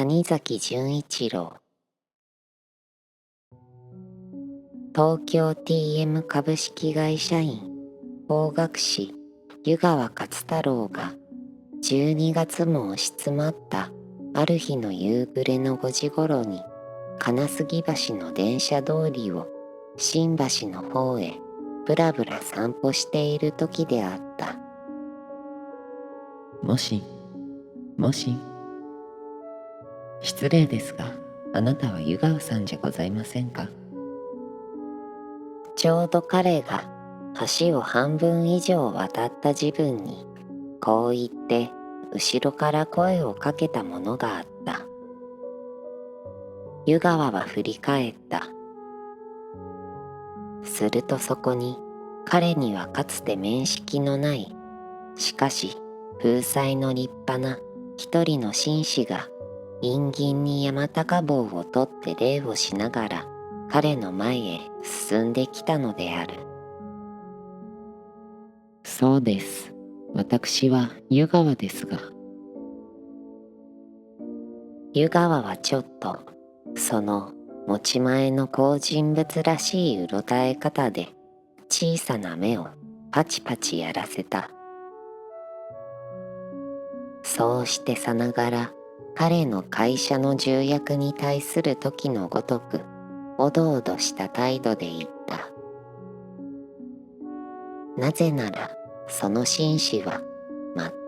谷崎潤一郎。東京 TM 株式会社員法学士湯川勝太郎が12月も押し詰まったある日の夕暮れの5時ごろに金杉橋の電車通りを新橋の方へぶらぶら散歩している時であった。もし失礼ですが、あなたは湯川さんじゃございませんか？ちょうど彼が橋を半分以上渡った自分にこう言って後ろから声をかけたものがあった。湯川は振り返った。するとそこに彼にはかつて面識のない、しかし風采の立派な一人の紳士が陰銀に山高帽を取って礼をしながら彼の前へ進んできたのである。そうです。私は湯川ですが。湯川はちょっとその持ち前の好人物らしいうろたえ方で小さな目をパチパチやらせた。そうしてさながら彼の会社の重役に対する時のごとくおどおどした態度で言った。なぜならその紳士は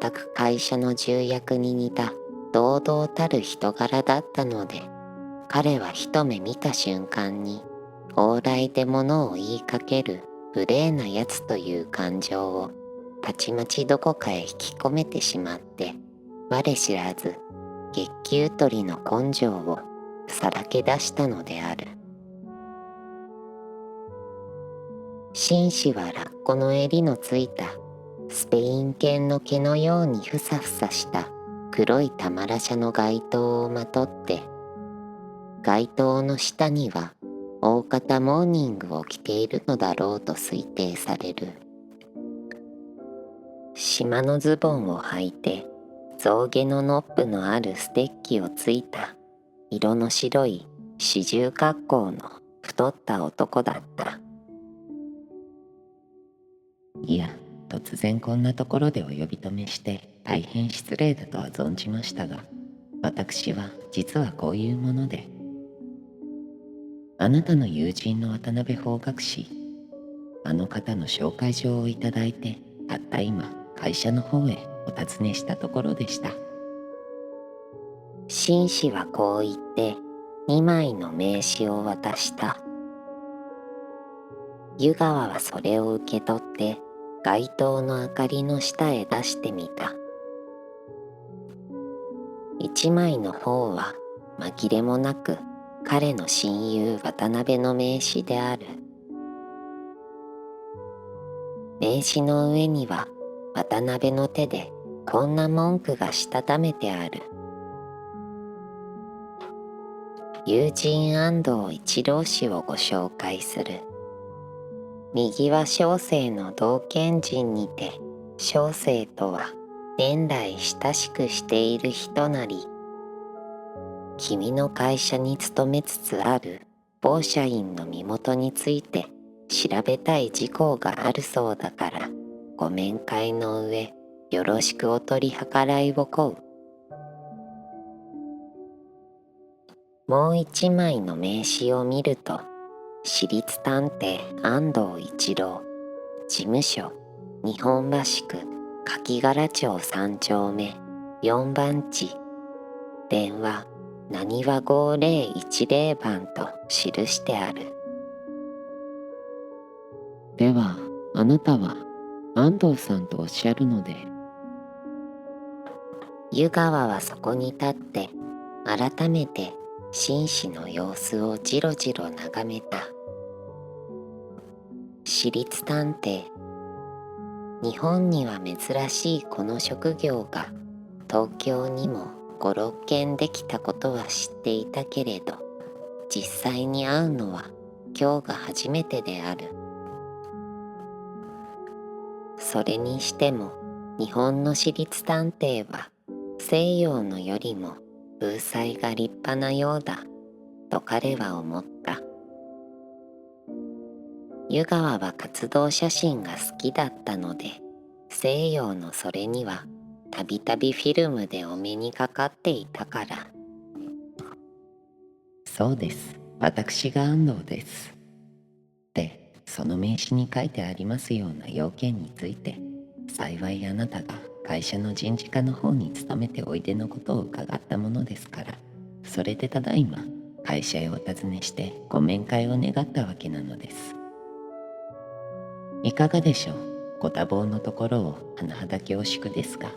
全く会社の重役に似た堂々たる人柄だったので、彼は一目見た瞬間に往来で物を言いかける無礼なやつという感情をたちまちどこかへ引き込めてしまって、我知らず月給取りの根性をさらけ出したのである。紳士はラッコの襟のついたスペイン犬の毛のようにふさふさした黒いたまらしゃの街灯をまとって、街灯の下には大方モーニングを着ているのだろうと推定される。縞のズボンを履いて象牙のノップのあるステッキをついた色の白い四十格好の太った男だった。いや、突然こんなところでお呼び止めして大変失礼だとは存じましたが、私は実はこういうもので、あなたの友人の渡辺法学士、あの方の紹介状をいただいて、たった今会社の方へお尋ねしたところでした。紳士はこう言って2枚の名刺を渡した。湯川はそれを受け取って街灯の明かりの下へ出してみた。1枚の方は紛れもなく彼の親友渡辺の名刺である。名刺の上には渡辺の手でこんな文句がしたためてある。友人安藤一郎氏をご紹介する。右は小生の同県人にて、小生とは年来親しくしている人なり、君の会社に勤めつつある某社員の身元について調べたい事項があるそうだから、ご面会の上よろしくお取り計らいを請う。もう一枚の名刺を見ると、私立探偵安藤一郎、事務所日本橋区柿柄町3丁目4番地、電話なにわ5010番と記してある。では、あなたは安藤さんとおっしゃるので。湯川はそこに立って改めて紳士の様子をじろじろ眺めた。私立探偵、日本には珍しいこの職業が東京にも5、6件できたことは知っていたけれど、実際に会うのは今日が初めてである。それにしても日本の私立探偵は西洋のよりも風采が立派なようだと彼は思った。湯川は活動写真が好きだったので、西洋のそれにはたびたびフィルムでお目にかかっていたから。そうです。私が安藤です。ってその名刺に書いてありますような要件について、幸いあなたが会社の人事課の方に勤めておいでのことを伺ったものですから、それでただいま会社へお尋ねしてご面会を願ったわけなのです。いかがでしょう。ご多忙のところを甚だ恐縮ですが、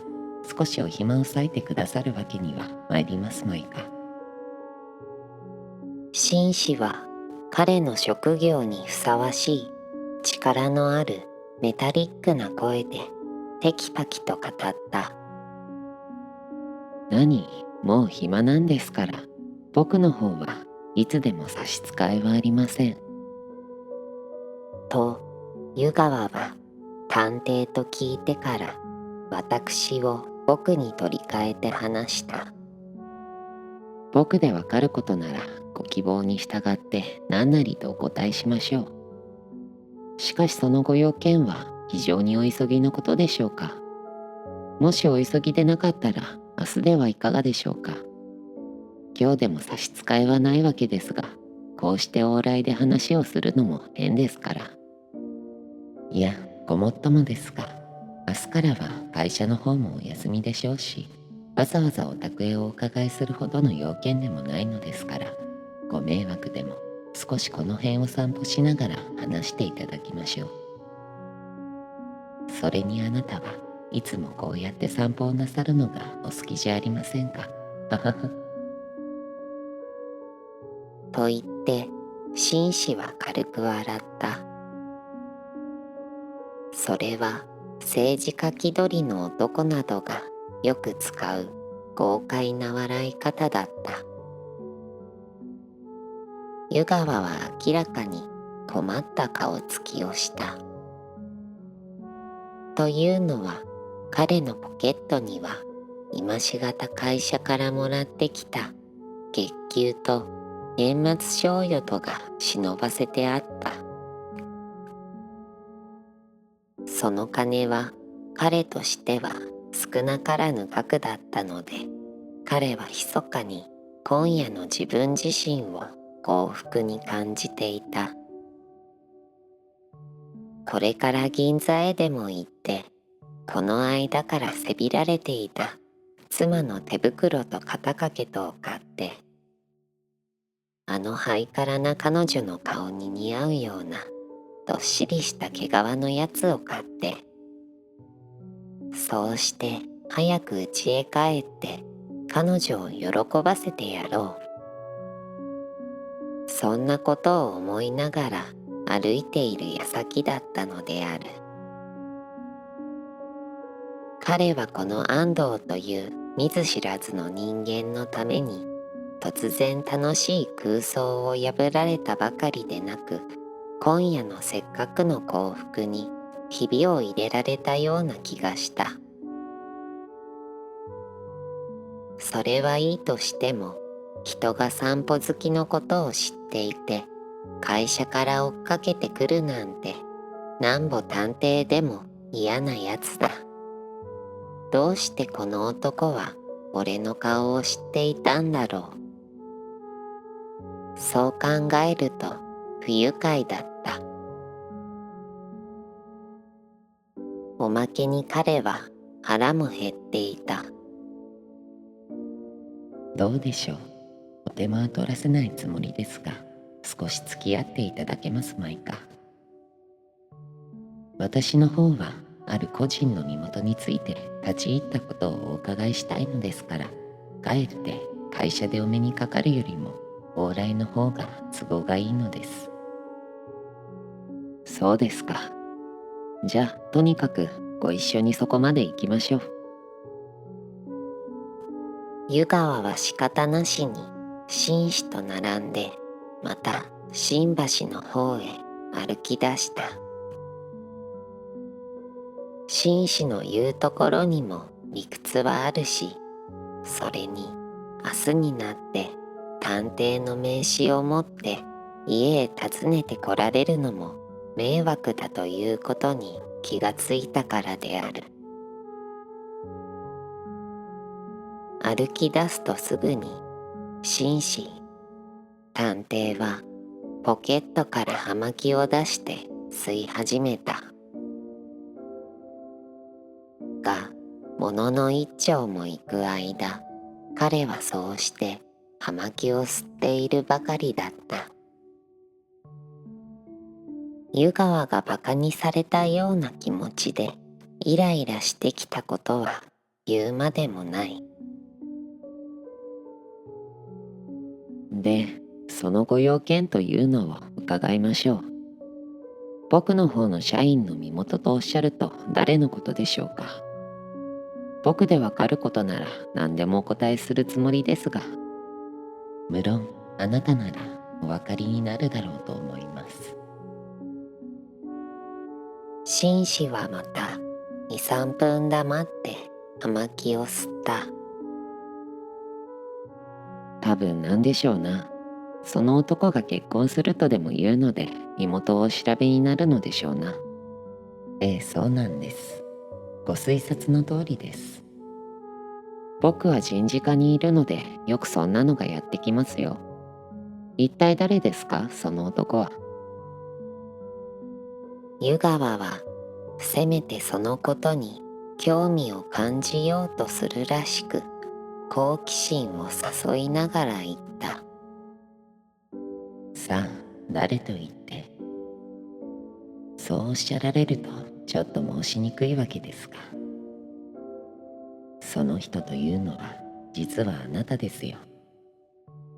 少しお暇を割いてくださるわけには参りますまいか。紳士は彼の職業にふさわしい力のあるメタリックな声でテキパキと語った。何、もう暇なんですから。僕の方はいつでも差し支えはありません。と湯川は探偵と聞いてから私を僕に取り替えて話した。僕でわかることならご希望に従って何なりとお答えしましょう。しかしそのご用件は非常にお急ぎのことでしょうか。もしお急ぎでなかったら明日ではいかがでしょうか。今日でも差し支えはないわけですが、こうして往来で話をするのも変ですから。いや、ごもっともですが、明日からは会社の方もお休みでしょうし、わざわざお宅へお伺いするほどの要件でもないのですから、ご迷惑でも少しこの辺を散歩しながら話していただきましょう。それにあなたはいつもこうやって散歩をなさるのがお好きじゃありませんか。ははは。と言って紳士は軽く笑った。それは政治家気取りの男などがよく使う豪快な笑い方だった。湯川は明らかに困った顔つきをした。というのは彼のポケットには今しがた会社からもらってきた月給と年末賞与とが忍ばせてあった。その金は彼としては少なからぬ額だったので、彼は密かに今夜の自分自身を幸福に感じていた。これから銀座へでも行って、この間からせびられていた妻の手袋と肩掛けとを買って、あのハイカラな彼女の顔に似合うようなどっしりした毛皮のやつを買って、そうして早く家へ帰って彼女を喜ばせてやろう。そんなことを思いながら歩いている矢先だったのである。彼はこの安藤という見ず知らずの人間のために突然楽しい空想を破られたばかりでなく、今夜のせっかくの幸福にひびを入れられたような気がした。それはいいとしても、人が散歩好きのことを知っていて会社から追っかけてくるなんて、なんぼ探偵でも嫌なやつだ。どうしてこの男は俺の顔を知っていたんだろう。そう考えると不愉快だった。おまけに彼は腹も減っていた。どうでしょう。お手間は取らせないつもりですが、少し付き合っていただけますまいか。私の方はある個人の身元について立ち入ったことをお伺いしたいのですから、かえって会社でお目にかかるよりも往来の方が都合がいいのです。そうですか。じゃあとにかくご一緒にそこまで行きましょう。湯川は仕方なしに紳士と並んでまた新橋の方へ歩き出した。紳士の言うところにも理屈はあるし、それに明日になって探偵の名刺を持って家へ訪ねて来られるのも迷惑だということに気がついたからである。歩き出すとすぐに紳士探偵はポケットから葉巻を出して吸い始めた。が、ものの一丁も行く間、彼はそうして葉巻を吸っているばかりだった。湯川がバカにされたような気持ちでイライラしてきたことは言うまでもない。で、そのご用件というのを伺いましょう。僕の方の社員の身元とおっしゃると誰のことでしょうか。僕でわかることなら何でもお答えするつもりですが、無論あなたならお分かりになるだろうと思います。紳士はまた2、3分黙って葉巻を吸った。多分なんでしょうな。その男が結婚するとでも言うので身元をお調べになるのでしょうな。ええ、そうなんです。ご推察の通りです。僕は人事課にいるのでよくそんなのがやってきますよ。一体誰ですか、その男は。湯川はせめてそのことに興味を感じようとするらしく好奇心を誘いながら言った。さあ、誰と言って。そうおっしゃられるとちょっと申しにくいわけですが、その人というのは実はあなたですよ。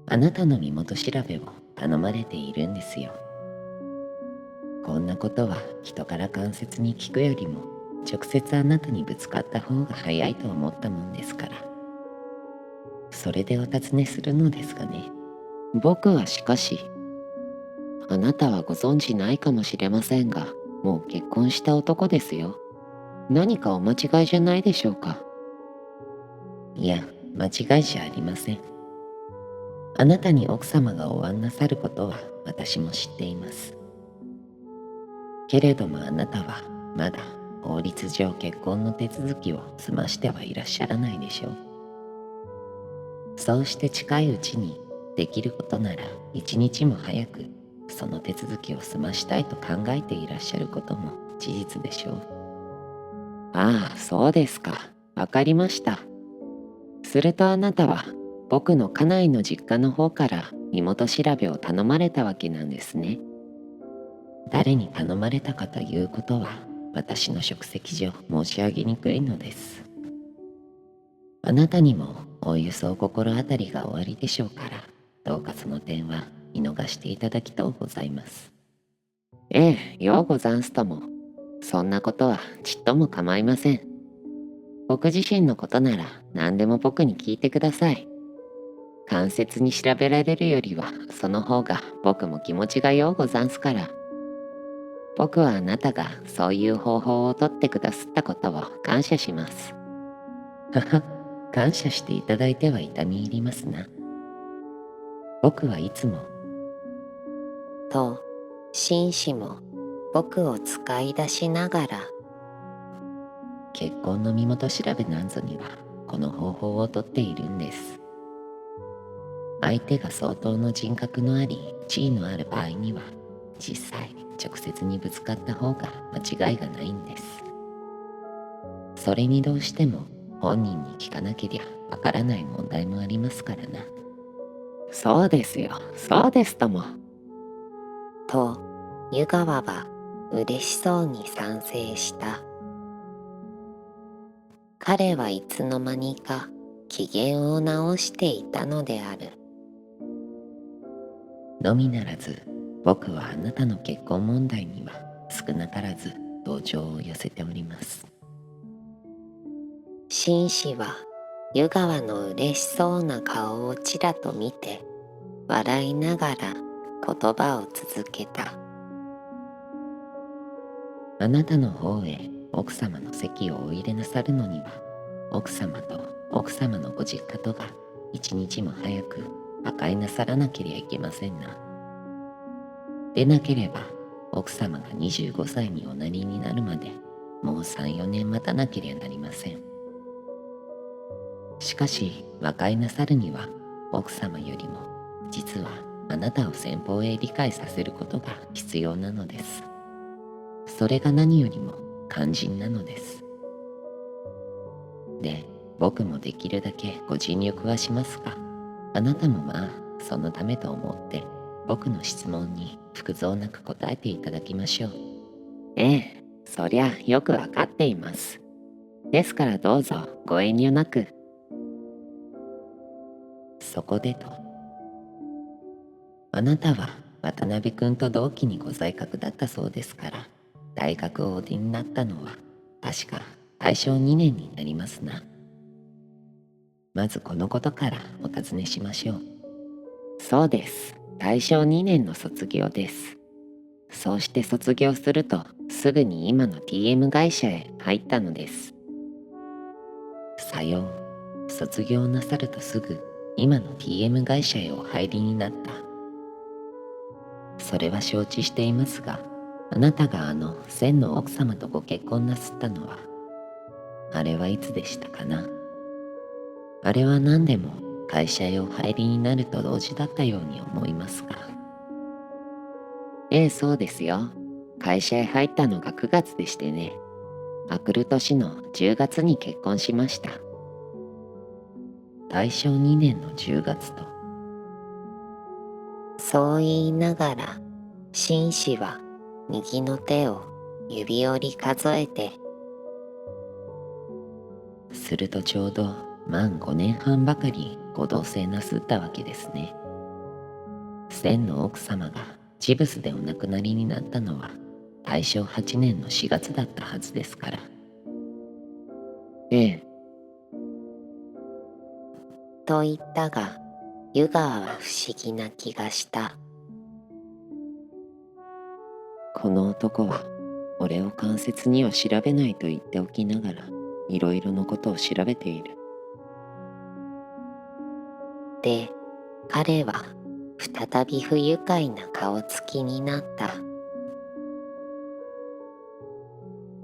あなたの身元調べを頼まれているんですよ。こんなことは人から間接に聞くよりも直接あなたにぶつかった方が早いと思ったもんですから。それでお尋ねするのですがね。僕はしかし、あなたはご存知ないかもしれませんが、もう結婚した男ですよ。何かお間違いじゃないでしょうか。いや、間違いじゃありません。あなたに奥様がお案なさることは私も知っています。けれどもあなたはまだ法律上結婚の手続きを済ましてはいらっしゃらないでしょう。そうして近いうちにできることなら一日も早くその手続きを済ましたいと考えていらっしゃることも事実でしょう。ああ、そうですか。わかりました。するとあなたは僕の家内の実家の方から身元調べを頼まれたわけなんですね。誰に頼まれたかということは私の職責上申し上げにくいのです。あなたにもおおよそお心当たりがおありでしょうから、どうかその点は見逃していただきとうございます。ええ、ようござんすとも。そんなことはちっとも構いません。僕自身のことなら何でも僕に聞いてください。間接に調べられるよりはその方が僕も気持ちがようござんすから。僕はあなたがそういう方法をとってくださったことを感謝します。はは、感謝していただいては痛み入りますな。僕はいつも。と、紳士も僕を使い出しながら、結婚の身元調べなんぞにはこの方法をとっているんです。相手が相当の人格のあり地位のある場合には実際直接にぶつかった方が間違いがないんです。それにどうしても本人に聞かなけりゃわからない問題もありますからな。そうですよ、そうですとも。と湯川は嬉しそうに賛成した。彼はいつの間にか機嫌を直していたのである。のみならず僕はあなたの結婚問題には少なからず同情を寄せております。紳士は湯川の嬉しそうな顔をちらと見て笑いながら言葉を続けた。あなたの方へ奥様の籍をお入れなさるのには奥様と奥様のご実家とが一日も早く和解なさらなけりゃいけませんな。でなければ奥様が25歳におなりになるまでもう3、4年待たなけりゃなりません。しかし和解なさるには奥様よりも実はあなたを先方へ理解させることが必要なのです。それが何よりも肝心なのです。で、僕もできるだけご尽力はしますが、あなたもまあそのためと思って僕の質問に服蔵なく答えていただきましょう。ええ、そりゃよくわかっています。ですからどうぞご遠慮なく。そこでと、あなたは渡辺君と同期にご在学だったそうですから、大学をお出になったのは確か大正2年になりますな。まずこのことからお尋ねしましょう。そうです。大正2年の卒業です。そうして卒業するとすぐに今の TM 会社へ入ったのです。さよう。卒業なさるとすぐ今の TM 会社へお入りになった。それは承知していますが、あなたが千の奥様とご結婚なすったのは、あれはいつでしたかな。あれは何でも会社へお入りになると同時だったように思いますが。ええ、そうですよ。会社へ入ったのが9月でしてね。あくる年の10月に結婚しました。大正2年の10月と。そう言いながら、紳士は右の手を指折り数えて、するとちょうど満5年半ばかりご同棲なすったわけですね。千の奥様がジブスでお亡くなりになったのは大正8年の4月だったはずですから。ええ。と言ったが、湯川は不思議な気がした。この男は俺を間接には調べないと言っておきながらいろいろのことを調べている。で、彼は再び不愉快な顔つきになった。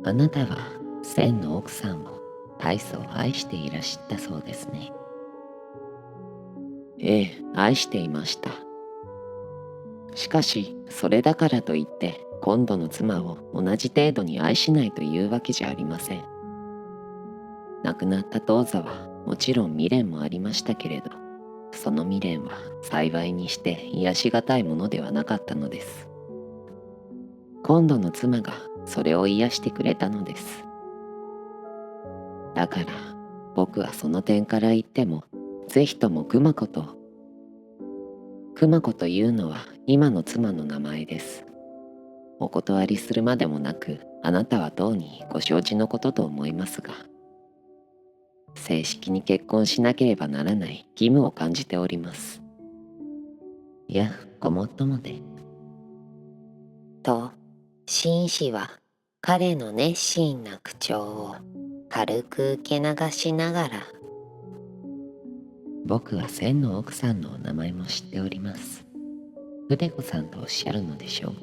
あなたは千の奥さんを大層愛していらっしゃったそうですね。ええ、愛していました。しかしそれだからといって今度の妻を同じ程度に愛しないというわけじゃありません。亡くなった当座はもちろん未練もありましたけれど、その未練は幸いにして癒しがたいものではなかったのです。今度の妻がそれを癒してくれたのです。だから僕はその点から言ってもぜひとも熊子というのは今の妻の名前です。お断りするまでもなくあなたはとうにご承知のことと思いますが、正式に結婚しなければならない義務を感じております。いや、ごもっともで。と、紳士は彼の熱心な口調を軽く受け流しながら、僕は千の奥さんのお名前も知っております。筆子さんとおっしゃるのでしょう。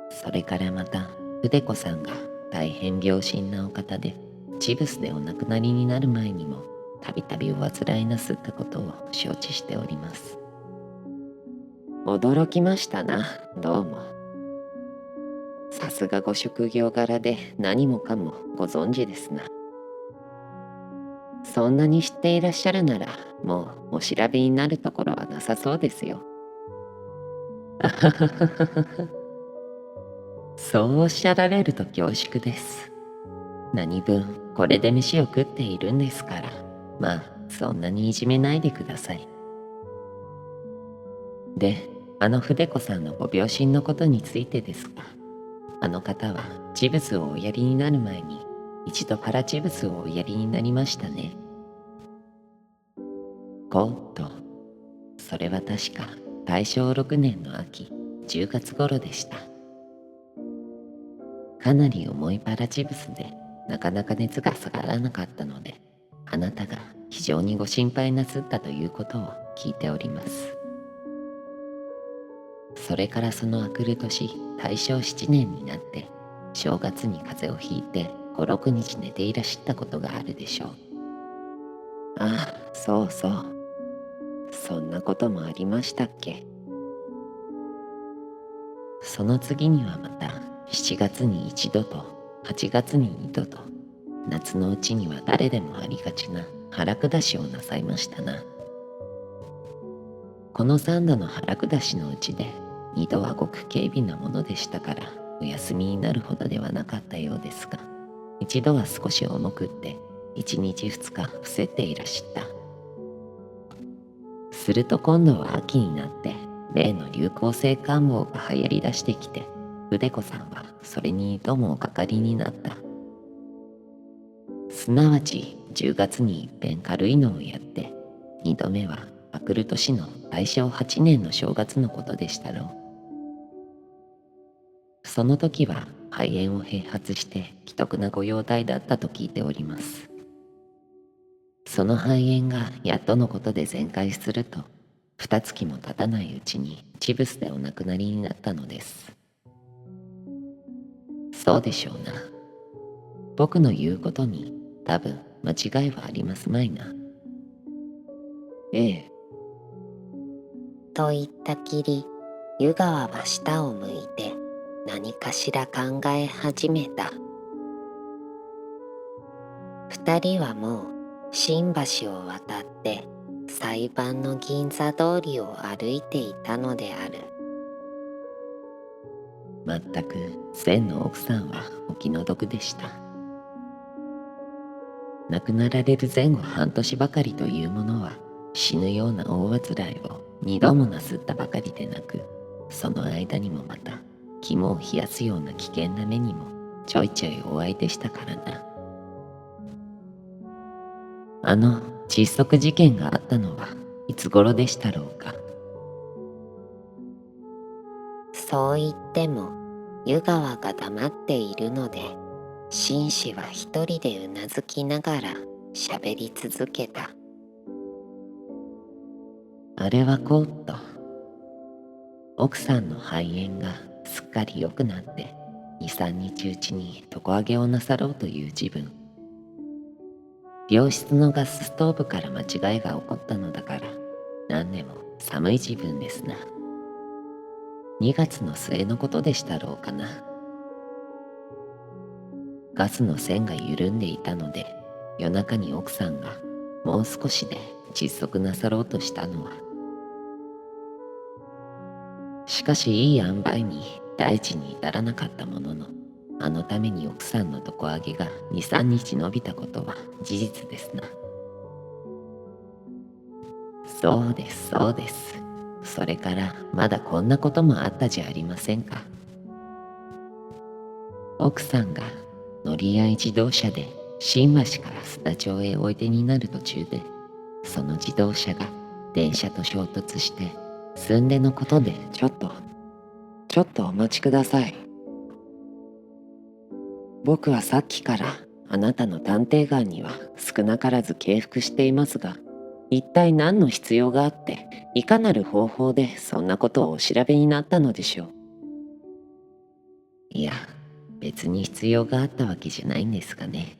それからまた筆子さんが大変病心なお方でチブスでお亡くなりになる前にもたびたびお患いなすったことを承知しております。驚きましたな、どうも。さすがご職業柄で何もかもご存知ですな。そんなに知っていらっしゃるなら、もうお調べになるところはなさそうですよ。そうおっしゃられると恐縮です。何分これで飯を食っているんですから、まあそんなにいじめないでください。で、筆子さんのご病身のことについてですが、あの方はチブスをおやりになる前に一度パラチブスをおやりになりましたね。それは確か大正6年の秋10月頃でした。かなり重いパラチブスでなかなか熱が下がらなかったので、あなたが非常にご心配なすったということを聞いております。それからそのあくる年、大正7年になって正月に風邪をひいて5、6日寝ていらっしゃったことがあるでしょう。ああ、そうそう。そんなこともありましたっけ。その次にはまた7月に1度と8月に2度と、夏のうちには誰でもありがちな腹下しをなさいましたな。この3度の腹下しのうちで2度はごく軽微なものでしたからお休みになるほどではなかったようですが、1度は少し重くって1日2日伏せていらっしゃった。すると今度は秋になって例の流行性感冒が流行り出してきて、筆子さんはそれにどうもおかかりになった。すなわち10月にいっぺん軽いのをやって、2度目はあくる年の大正8年の正月のことでしたろう。その時は肺炎を併発して奇特なご容体だったと聞いております。その肺炎がやっとのことで全快すると、2月も経たないうちにチブスでお亡くなりになったのです。そうでしょうな。僕の言うことに多分間違いはありますまいな。ええ。と言ったきり、湯川は下を向いて何かしら考え始めた。二人はもう新橋を渡って裁判の銀座通りを歩いていたのである。まったく千の奥さんはお気の毒でした。亡くなられる前後半年ばかりというものは、死ぬような大患いを2度もなすったばかりでなく、その間にもまた肝を冷やすような危険な目にもちょいちょいお相手したからな。あの窒息事件があったのはいつ頃でしたろうか。そう言っても湯川が黙っているので、紳士は一人でうなずきながら喋り続けた。あれはこうと、奥さんの肺炎がすっかり良くなって2、3日うちに床上げをなさろうという自分。病室のガスストーブから間違いが起こったのだから、何でも寒い自分ですな。2月の末のことでしたろうかな。ガスの線が緩んでいたので、夜中に奥さんがもう少しで窒息なさろうとしたのは、しかしいい塩梅に大事に至らなかったものの、あのために奥さんの床上げが2、3日延びたことは事実ですな。そうです、そうです。それからまだこんなこともあったじゃありませんか。奥さんが乗り合い自動車で新橋から須田町へおいでになる途中で、その自動車が電車と衝突してすんでのことで、ちょっとお待ちください。僕はさっきからあなたの探偵眼には少なからず敬服していますが、一体何の必要があって、いかなる方法でそんなことをお調べになったのでしょう。いや、別に必要があったわけじゃないんですがね。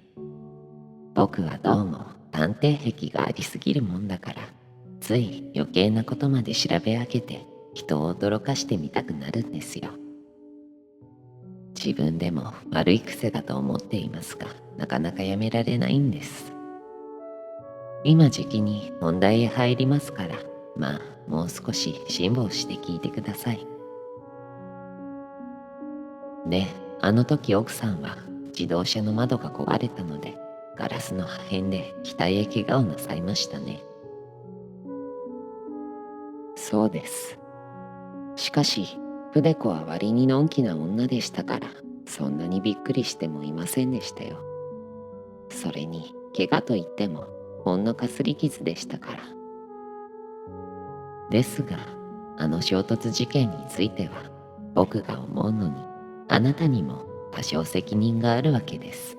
僕はどうも探偵癖がありすぎるもんだから、つい余計なことまで調べ上げて人を驚かしてみたくなるんですよ。自分でも悪い癖だと思っていますが、なかなかやめられないんです。今時期に本題へ入りますから、まあもう少し辛抱して聞いてください。で、あの時奥さんは自動車の窓が壊れたので、ガラスの破片で額へ怪我をなさいましたね。そうです。しかし筆子は割にのんきな女でしたから、そんなにびっくりしてもいませんでしたよ。それに怪我といってもほんのかすり傷でしたから。ですが、あの衝突事件については僕が思うのに、あなたにも多少責任があるわけです。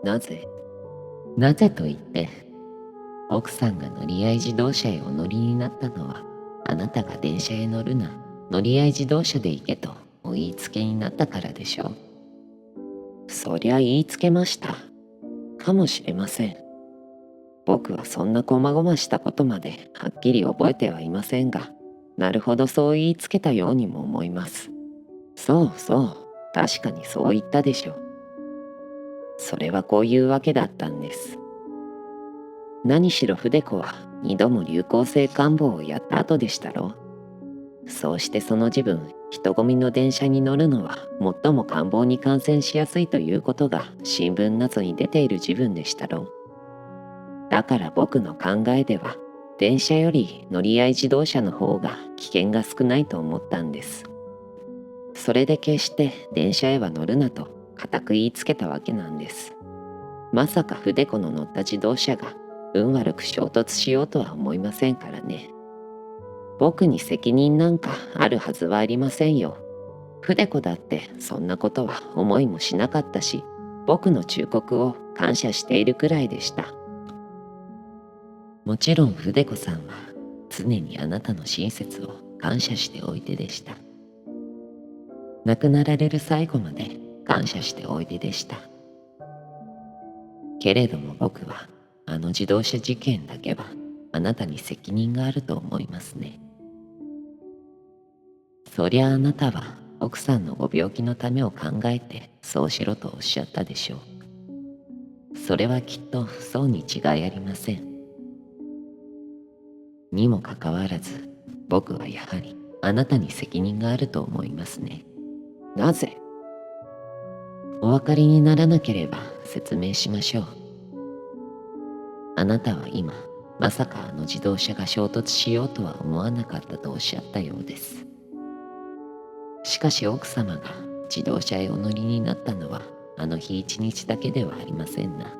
なぜ？なぜと言って、奥さんが乗り合い自動車へお乗りになったのは、あなたが電車へ乗るな、乗り合い自動車で行けとお言いつけになったからでしょう。そりゃ言いつけました。かもしれません。僕はそんなこまごましたことまではっきり覚えてはいませんが、なるほどそう言いつけたようにも思います。そうそう、確かにそう言ったでしょう。それはこういうわけだったんです。何しろ筆子は二度も流行性感冒をやった後でしたろう。そうしてその自分、人混みの電車に乗るのは最も感冒に感染しやすいということが新聞などに出ている自分でしたろう。だから僕の考えでは、電車より乗り合い自動車の方が危険が少ないと思ったんです。それで決して電車へは乗るなと固く言いつけたわけなんです。まさか筆子の乗った自動車が運悪く衝突しようとは思いませんからね。僕に責任なんかあるはずはありませんよ。筆子だってそんなことは思いもしなかったし、僕の忠告を感謝しているくらいでした。もちろん筆子さんは常にあなたの親切を感謝しておいででした。亡くなられる最後まで感謝しておいででした。けれども僕はあの自動車事件だけはあなたに責任があると思いますね。そりゃあなたは奥さんのご病気のためを考えてそうしろとおっしゃったでしょう。それはきっとそうに違いありません。にもかかわらず僕はやはりあなたに責任があると思いますね。なぜ？お分かりにならなければ説明しましょう。あなたは今まさかあの自動車が衝突しようとは思わなかったとおっしゃったようです。しかし奥様が自動車へお乗りになったのはあの日一日だけではありませんな。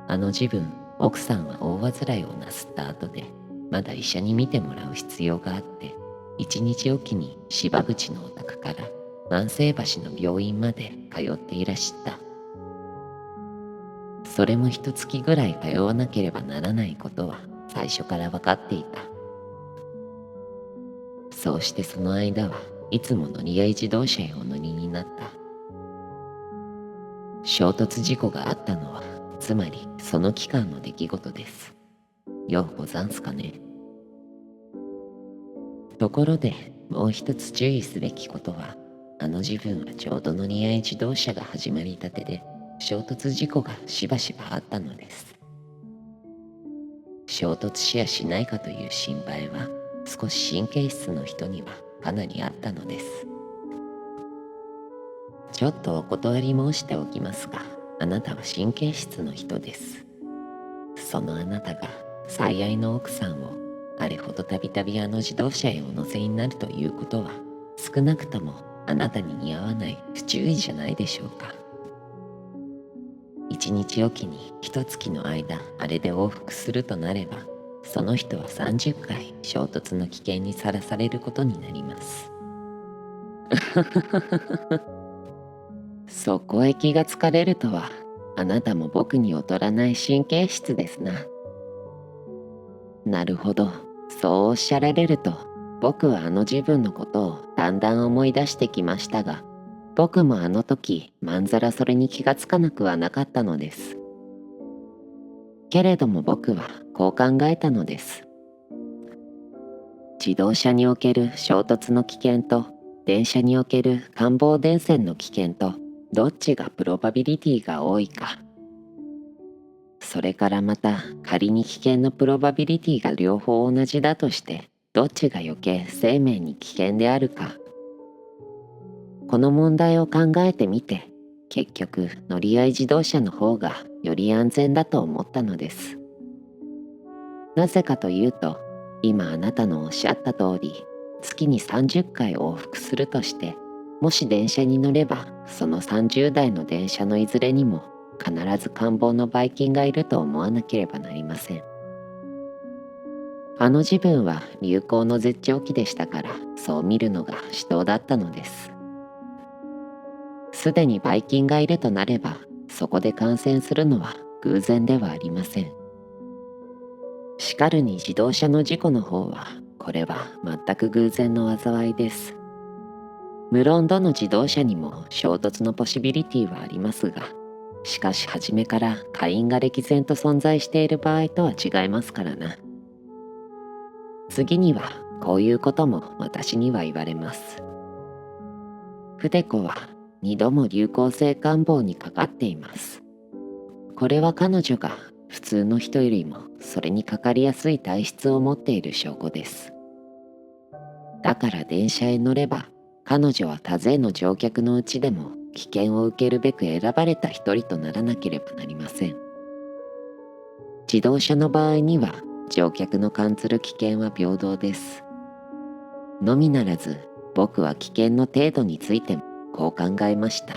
あの自分、奥さんは大患いをなすった後でまだ医者に診てもらう必要があって、一日おきに芝口のお宅から万世橋の病院まで通っていらした。それも一月ぐらい通わなければならないことは最初から分かっていた。そうしてその間はいつも乗り合い自動車へお乗りになった。衝突事故があったのはつまりその期間の出来事です。ようござんすかね。ところでもう一つ注意すべきことは、あの自分はちょうど乗り合い自動車が始まりたてで衝突事故がしばしばあったのです。衝突しやしないかという心配は少し神経質の人にはかなりあったのです。ちょっとお断り申しておきますが、あなたは神経質の人です。そのあなたが最愛の奥さんをあれほどたびたびあの自動車へお乗せになるということは、少なくともあなたに似合わない不注意じゃないでしょうか。一日おきに一月の間あれで往復するとなれば、その人は30回衝突の危険にさらされることになります。そこへ気がつかれるとは、あなたも僕に劣らない神経質ですな。なるほど、そうおっしゃられると、僕はあの自分のことをだんだん思い出してきましたが、僕もあの時まんざらそれに気がつかなくはなかったのです。けれども僕はこう考えたのです。自動車における衝突の危険と電車における感冒電線の危険とどっちがプロバビリティが多いか。それからまた仮に危険のプロバビリティが両方同じだとしてどっちが余計生命に危険であるか。この問題を考えてみて結局乗り合い自動車の方がより安全だと思ったのです。なぜかというと今あなたのおっしゃった通り月に30回往復するとしてもし電車に乗ればその30台の電車のいずれにも必ず感冒のばい菌がいると思わなければなりません。あの自分は流行の絶頂期でしたからそう見るのが至当だったのです。すでにばい菌がいるとなればそこで感染するのは偶然ではありません。しかるに自動車の事故の方は、これは全く偶然の災いです。無論どの自動車にも衝突のポシビリティはありますが、しかし初めから火因が歴然と存在している場合とは違いますからな。次にはこういうことも私には言われます。筆子は2度も流行性感冒にかかっています。これは彼女が普通の人よりもそれにかかりやすい体質を持っている証拠です。だから電車へ乗れば彼女は多勢の乗客のうちでも危険を受けるべく選ばれた一人とならなければなりません。自動車の場合には乗客の感ずる危険は平等です。のみならず僕は危険の程度についてもこう考えました。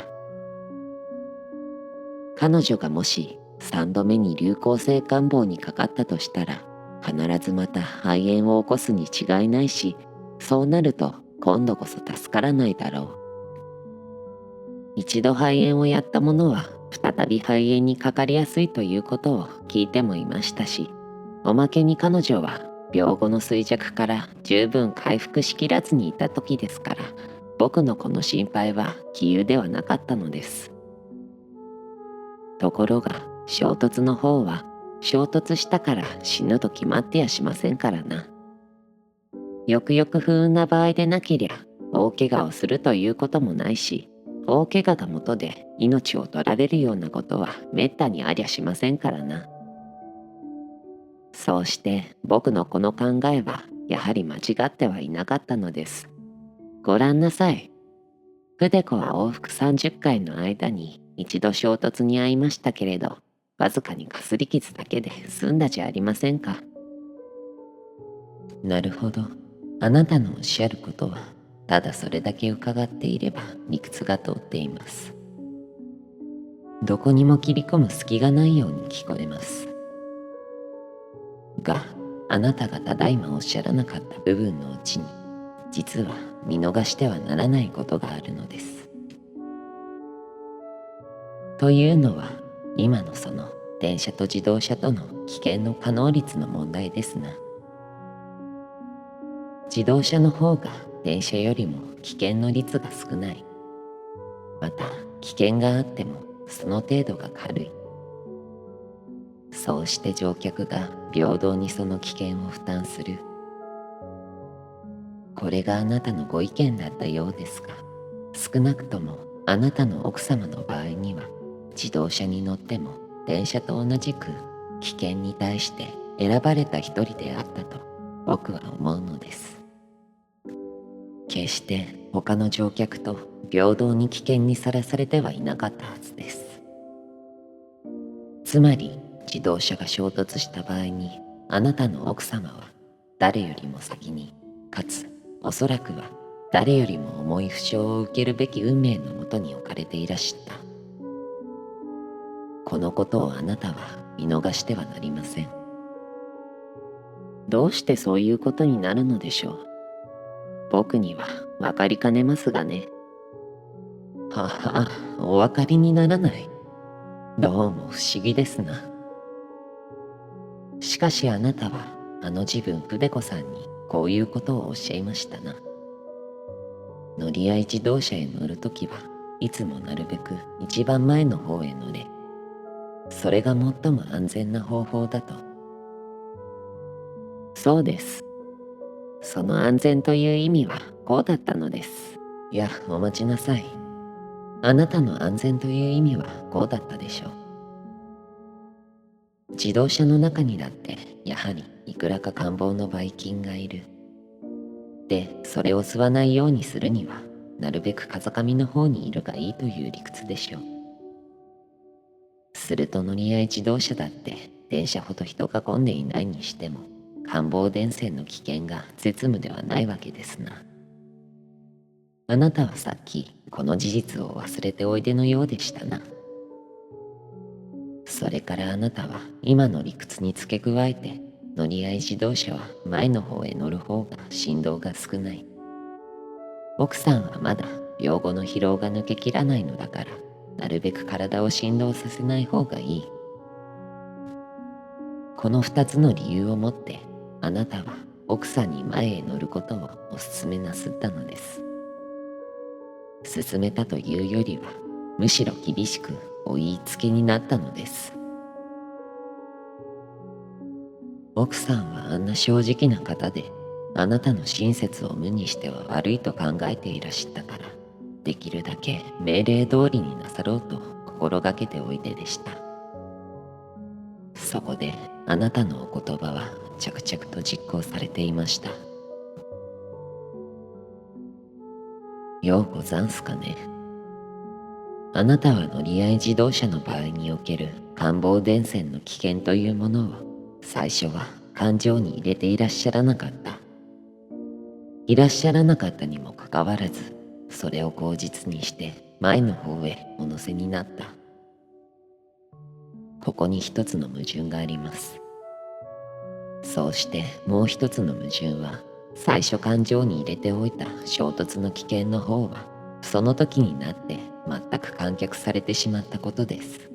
彼女がもし3度目に流行性感冒にかかったとしたら必ずまた肺炎を起こすに違いないし、そうなると今度こそ助からないだろう。一度肺炎をやった者は再び肺炎にかかりやすいということを聞いてもいましたし、おまけに彼女は病後の衰弱から十分回復しきらずにいた時ですから、僕のこの心配は杞憂ではなかったのです。ところが衝突の方は衝突したから死ぬと決まってやしませんからな。よくよく不運な場合でなけりゃ大怪我をするということもないし、大怪我が元で命を取られるようなことはめったにありゃしませんからな。そうして僕のこの考えはやはり間違ってはいなかったのです。ご覧なさい。筆子は往復30回の間に一度衝突に遭いましたけれど、わずかにかすり傷だけで済んだじゃありませんか。なるほど。あなたのおっしゃることはただそれだけ伺っていれば理屈が通っています。どこにも切り込む隙がないように聞こえます。が、あなたがただいまおっしゃらなかった部分のうちに、実は見逃してはならないことがあるのです。というのは、今のその電車と自動車との危険の可能率の問題ですな。自動車の方が電車よりも危険の率が少ない。また、危険があってもその程度が軽い。そうして乗客が平等にその危険を負担する。これがあなたのご意見だったようですが、少なくともあなたの奥様の場合には自動車に乗っても電車と同じく危険に対して選ばれた一人であったと僕は思うのです。決して他の乗客と平等に危険にさらされてはいなかったはずです。つまり自動車が衝突した場合にあなたの奥様は誰よりも先に、かつおそらくは誰よりも重い負傷を受けるべき運命のもとに置かれていらした。このことをあなたは見逃してはなりません。どうしてそういうことになるのでしょう。僕にはわかりかねますがね。はは、お分かりにならない。どうも不思議ですな。しかしあなたはあの自分筆子さんにこういうことをおっしゃいましたな。乗り合い自動車へ乗るときはいつもなるべく一番前の方へ乗れ。それが最も安全な方法だと。そうです。その安全という意味はこうだったのです。いや、お待ちなさい。あなたの安全という意味はこうだったでしょう。自動車の中にだってやはりいくらか甘抱のばい菌がいる。で、それを吸わないようにするにはなるべく風上の方にいるがいいという理屈でしょう。すると乗り合い自動車だって電車ほど人が混んでいないにしても甘抱電線の危険が絶無ではないわけですな。あなたはさっきこの事実を忘れておいでのようでしたな。それからあなたは今の理屈に付け加えて乗り合い自動車は前の方へ乗る方が振動が少ない。奥さんはまだ病後の疲労が抜けきらないのだからなるべく体を振動させない方がいい。この2つの理由をもってあなたは奥さんに前へ乗ることをお勧めなすったのです。勧めたというよりはむしろ厳しくお言いつけになったのです。奥さんはあんな正直な方で、あなたの親切を無にしては悪いと考えていらしたから、できるだけ命令通りになさろうと心がけておいででした。そこであなたのお言葉は着々と実行されていました。ようござんすかね。あなたは乗り合い自動車の場合における官房電線の危険というものを最初は感情に入れていらっしゃらなかった。いらっしゃらなかったにもかかわらず、それを口実にして前の方へお乗せになった。ここに一つの矛盾があります。そうしてもう一つの矛盾は、最初感情に入れておいた衝突の危険の方は、その時になって全く観客されてしまったことです。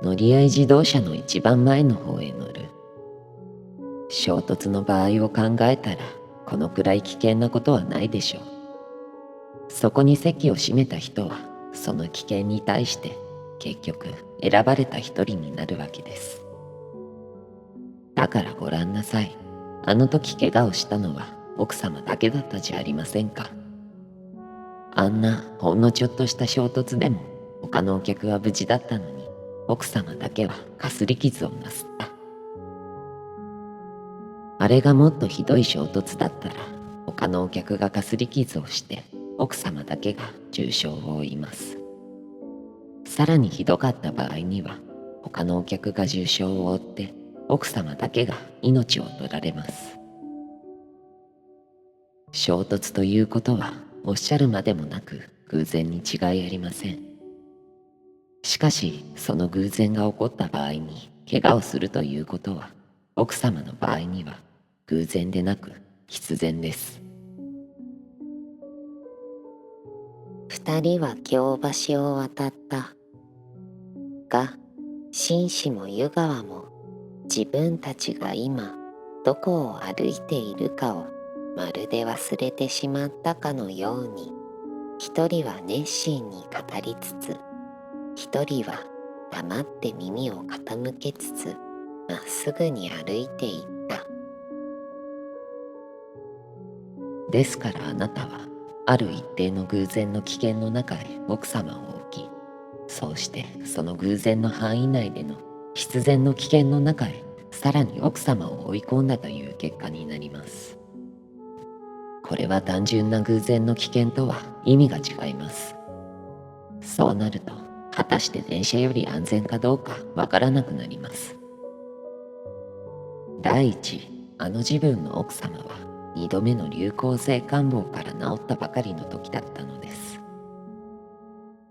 乗り合い自動車の一番前の方へ乗る。衝突の場合を考えたら、このくらい危険なことはないでしょう。そこに席を占めた人は、その危険に対して結局選ばれた一人になるわけです。だからごらんなさい。あの時怪我をしたのは奥様だけだったじゃありませんか。あんなほんのちょっとした衝突でも他のお客は無事だったのに、奥様だけはかすり傷をなすった。あれがもっとひどい衝突だったら、他のお客がかすり傷をして奥様だけが重傷を負います。さらにひどかった場合には、他のお客が重傷を負って奥様だけが命を取られます。衝突ということはおっしゃるまでもなく偶然に違いありません。しかしその偶然が起こった場合に怪我をするということは、奥様の場合には偶然でなく必然です。二人は京橋を渡った。が、紳士も湯川も自分たちが今どこを歩いているかをまるで忘れてしまったかのように、一人は熱心に語りつつ、一人は黙って耳を傾けつつ、まっすぐに歩いていった。ですからあなたはある一定の偶然の危険の中へ奥様を置き、そうしてその偶然の範囲内での必然の危険の中へさらに奥様を追い込んだという結果になります。これは単純な偶然の危険とは意味が違います。そうなると果たして電車より安全かどうかわからなくなります。第一、あの自分の奥様は2度目の流行性感冒から治ったばかりの時だったのです。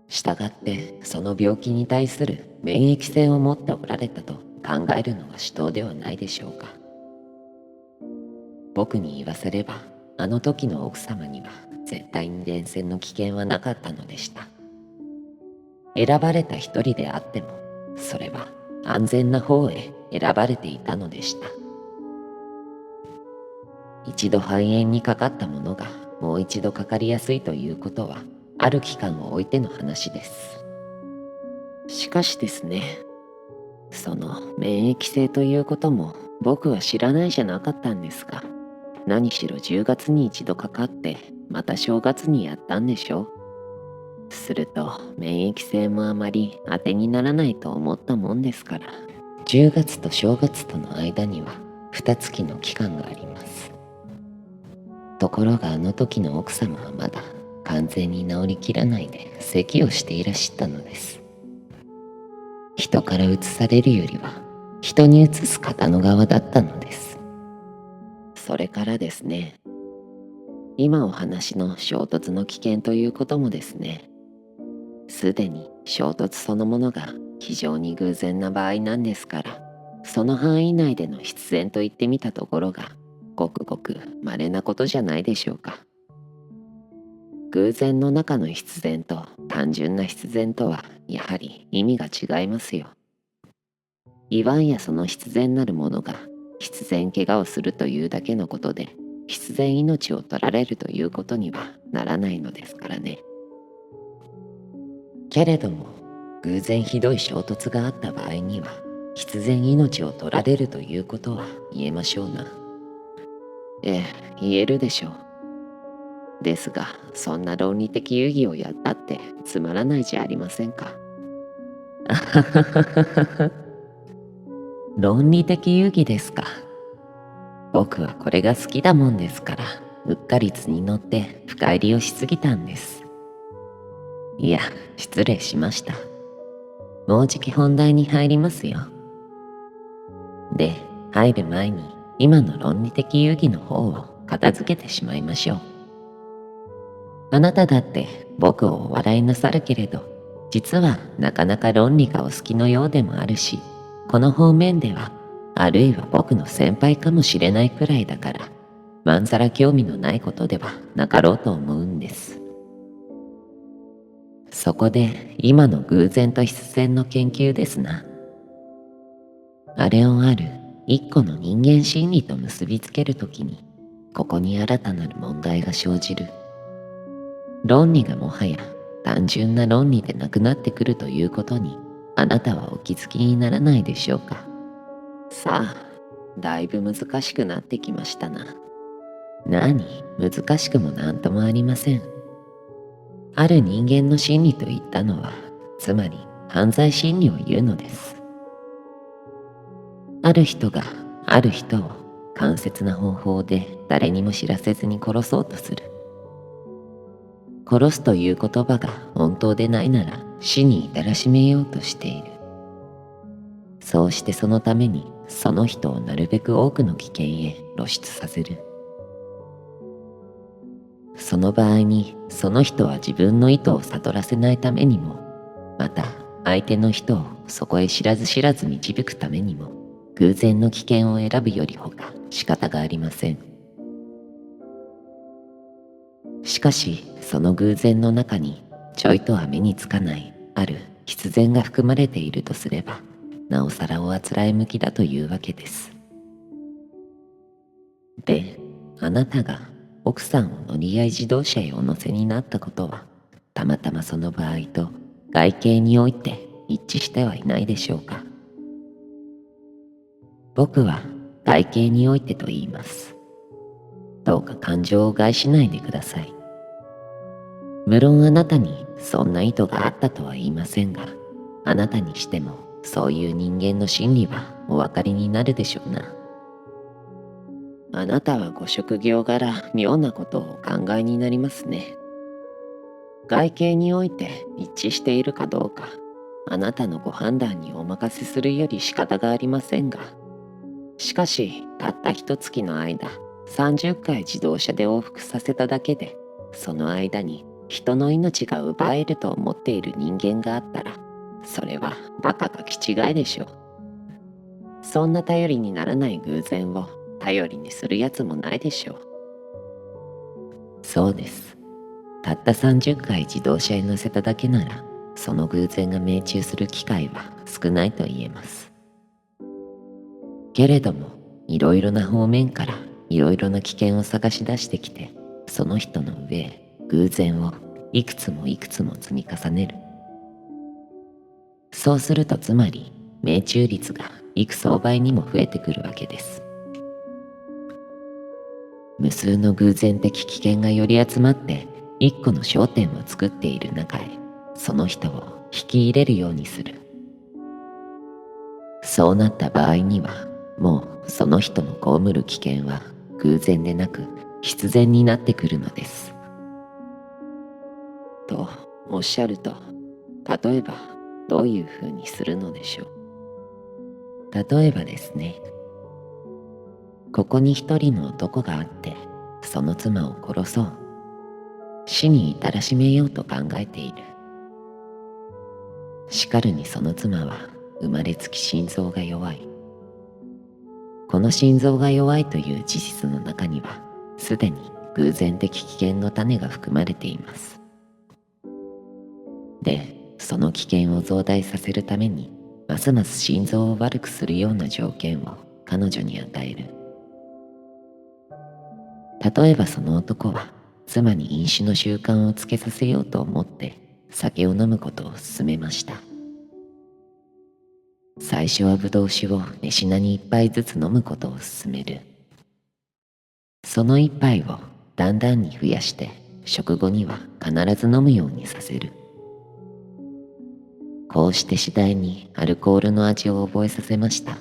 したがってその病気に対する免疫性を持っておられたと考えるのが至当ではないでしょうか。僕に言わせれば、あの時の奥様には絶対に伝染の危険はなかったのでした。選ばれた一人であっても、それは安全な方へ選ばれていたのでした。一度肺炎にかかったものがもう一度かかりやすいということは、ある期間を置いての話です。しかしですね、その免疫性ということも僕は知らないじゃなかったんですが、何しろ10月に一度かかってまた正月にやったんでしょう。すると免疫性もあまり当てにならないと思ったもんですから、10月と正月との間には2月の期間があります。ところがあの時の奥様はまだ完全に治りきらないで咳をしていらっしゃったのです。人から移されるよりは人に移す方の側だったのです。それからですね、今お話の衝突の危険ということもですね、すでに衝突そのものが非常に偶然な場合なんですから、その範囲内での必然と言ってみたところがごくごく稀なことじゃないでしょうか。偶然の中の必然と単純な必然とはやはり意味が違いますよ。言わんやその必然なるものが必然怪我をするというだけのことで必然命を取られるということにはならないのですからね。けれども偶然ひどい衝突があった場合には必然命を取られるということは言えましょうな。ええ、言えるでしょう。ですがそんな論理的遊戯をやったってつまらないじゃありませんか。あははははは。論理的遊戯ですか。僕はこれが好きだもんですからうっかり図に乗って深入りをしすぎたんです。いや失礼しました。もうじき本題に入りますよ。で入る前に今の論理的遊戯の方を片付けてしまいましょう。あなただって僕をお笑いなさるけれど実はなかなか論理がお好きのようでもあるしこの方面ではあるいは僕の先輩かもしれないくらいだからまんざら興味のないことではなかろうと思うんです。そこで今の偶然と必然の研究ですな。あれをある一個の人間心理と結びつけるときにここに新たなる問題が生じる。論理がもはや単純な論理でなくなってくるということにあなたはお気づきにならないでしょうか。さあだいぶ難しくなってきましたな。何難しくもなんともありません。ある人間の心理と言ったのはつまり犯罪心理を言うのです。ある人がある人を間接な方法で誰にも知らせずに殺そうとする。殺すという言葉が本当でないなら死に至らしめようとしている。そうしてそのためにその人をなるべく多くの危険へ露出させる。その場合にその人は自分の意図を悟らせないためにもまた相手の人をそこへ知らず知らず導くためにも偶然の危険を選ぶよりほか仕方がありません。しかしその偶然の中にちょいとは目につかないある必然が含まれているとすればなおさらおあつらえ向きだというわけです。であなたが奥さんを乗り合い自動車へお乗せになったことはたまたまその場合と外形において一致してはいないでしょうか。僕は外形においてと言います。どうか感情を害しないでください。無論あなたにそんな意図があったとは言いませんがあなたにしてもそういう人間の心理はお分かりになるでしょうな。あなたはご職業柄妙なことをお考えになりますね。外形において一致しているかどうかあなたのご判断にお任せするより仕方がありませんがしかしたった一月の間30回自動車で往復させただけでその間に人の命が奪えると思っている人間があったらそれはバカか気違いでしょう。そんな頼りにならない偶然を頼りにするやつもないでしょう。そうです。たった30回自動車へ乗せただけならその偶然が命中する機会は少ないと言えます。けれどもいろいろな方面からいろいろな危険を探し出してきてその人の上へ偶然をいくつもいくつも積み重ねる。そうするとつまり命中率が幾層倍にも増えてくるわけです。無数の偶然的危険が寄り集まって一個の焦点を作っている中へその人を引き入れるようにする。そうなった場合にはもうその人の被る危険は偶然でなく必然になってくるのです。とおっしゃると例えばどういうふうにするのでしょう。例えばですねここに一人の男があってその妻を殺そう死に至らしめようと考えている。しかるにその妻は生まれつき心臓が弱い。この心臓が弱いという事実の中にはすでに偶然的危険の種が含まれています。でその危険を増大させるためにますます心臓を悪くするような条件を彼女に与える。例えばその男は妻に飲酒の習慣をつけさせようと思って酒を飲むことを勧めました。最初はブドウ酒を寝しなに一杯ずつ飲むことを勧める。その一杯をだんだんに増やして食後には必ず飲むようにさせる。こうして次第にアルコールの味を覚えさせました。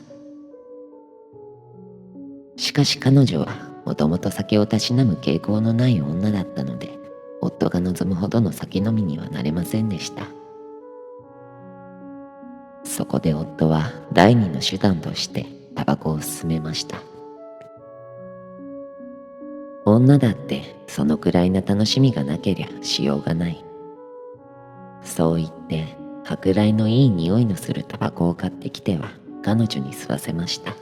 しかし彼女はもともと酒をたしなむ傾向のない女だったので、夫が望むほどの酒飲みにはなれませんでした。そこで夫は第二の手段としてタバコを勧めました。女だってそのくらいな楽しみがなけりゃしようがない。そう言って舶来のいい匂いのするタバコを買ってきては彼女に吸わせました。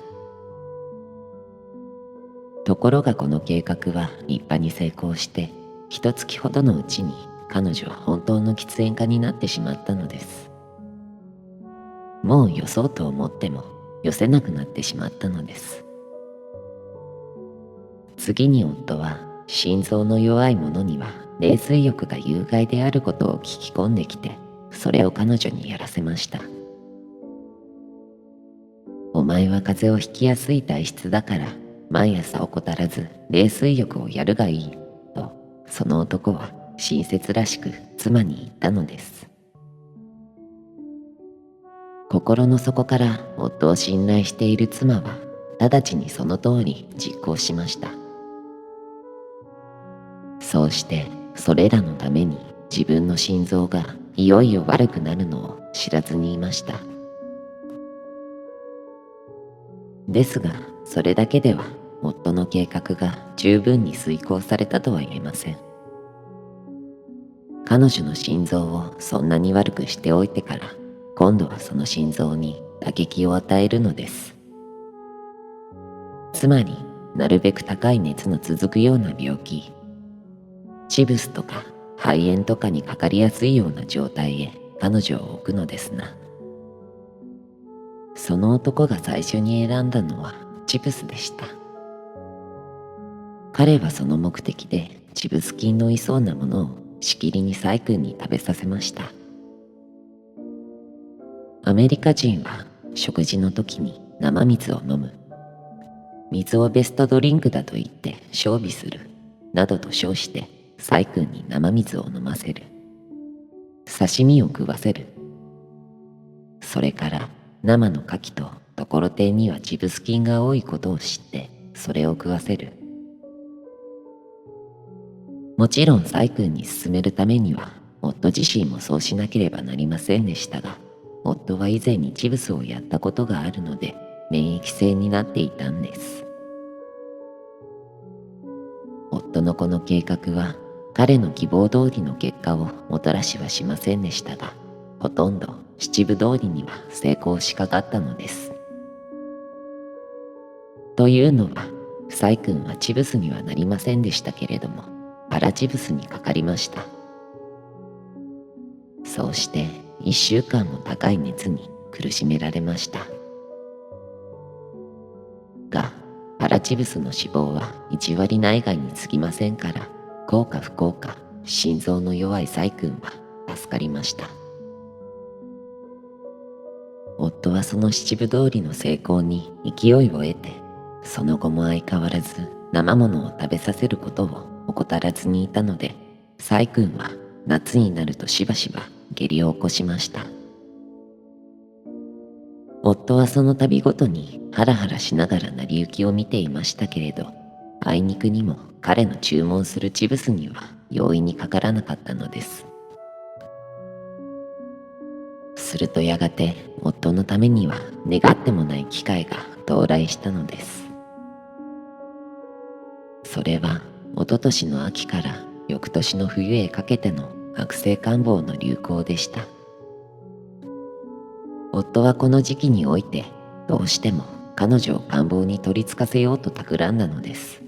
ところがこの計画は立派に成功して、一月ほどのうちに彼女は本当の喫煙家になってしまったのです。もうよそうと思ってもよせなくなってしまったのです。次に夫は心臓の弱い者には冷水浴が有害であることを聞き込んできて、それを彼女にやらせました。お前は風邪をひきやすい体質だから毎朝怠らず冷水浴をやるがいいと、その男は親切らしく妻に言ったのです。心の底から夫を信頼している妻は直ちにその通り実行しました。そうしてそれらのために自分の心臓がいよいよ悪くなるのを知らずにいました。ですがそれだけでは夫の計画が十分に遂行されたとは言えません。彼女の心臓をそんなに悪くしておいてから、今度はその心臓に打撃を与えるのです。つまりなるべく高い熱の続くような病気、チブスとか肺炎とかにかかりやすいような状態へ彼女を置くのですな。その男が最初に選んだのはチブスでした。彼はその目的でチブス菌のいそうなものをしきりにサイ君に食べさせました。アメリカ人は食事の時に生水を飲む、水をベストドリンクだと言って賞美するなどと称してサイ君に生水を飲ませる、刺身を食わせる、それから生の牡蠣とところてんにはチブス菌が多いことを知ってそれを食わせる。もちろんサイ君に勧めるためには夫自身もそうしなければなりませんでしたが、夫は以前にチブスをやったことがあるので免疫性になっていたんです。夫のこの計画は彼の希望通りの結果をもたらしはしませんでしたが、ほとんど七分通りには成功しかかったのです。というのはサイ君はチブスにはなりませんでしたけれども、パラチブスにかかりました。そうして1週間も高い熱に苦しめられました。がパラチブスの死亡は1割内外につきませんから、幸か不幸か心臓の弱いサイ君は助かりました。夫はその七分通りの成功に勢いを得て、その後も相変わらず生ものを食べさせることを怠らずにいたので、サイ君は夏になるとしばしば下痢を起こしました。夫はその度ごとにハラハラしながら成り行きを見ていましたけれど、あいにくにも彼の注文するチブスには容易にかからなかったのです。するとやがて夫のためには願ってもない機会が到来したのです。それは一昨年の秋から翌年の冬へかけての悪性感冒の流行でした。夫はこの時期においてどうしても彼女を感冒に取りつかせようと企んだのです。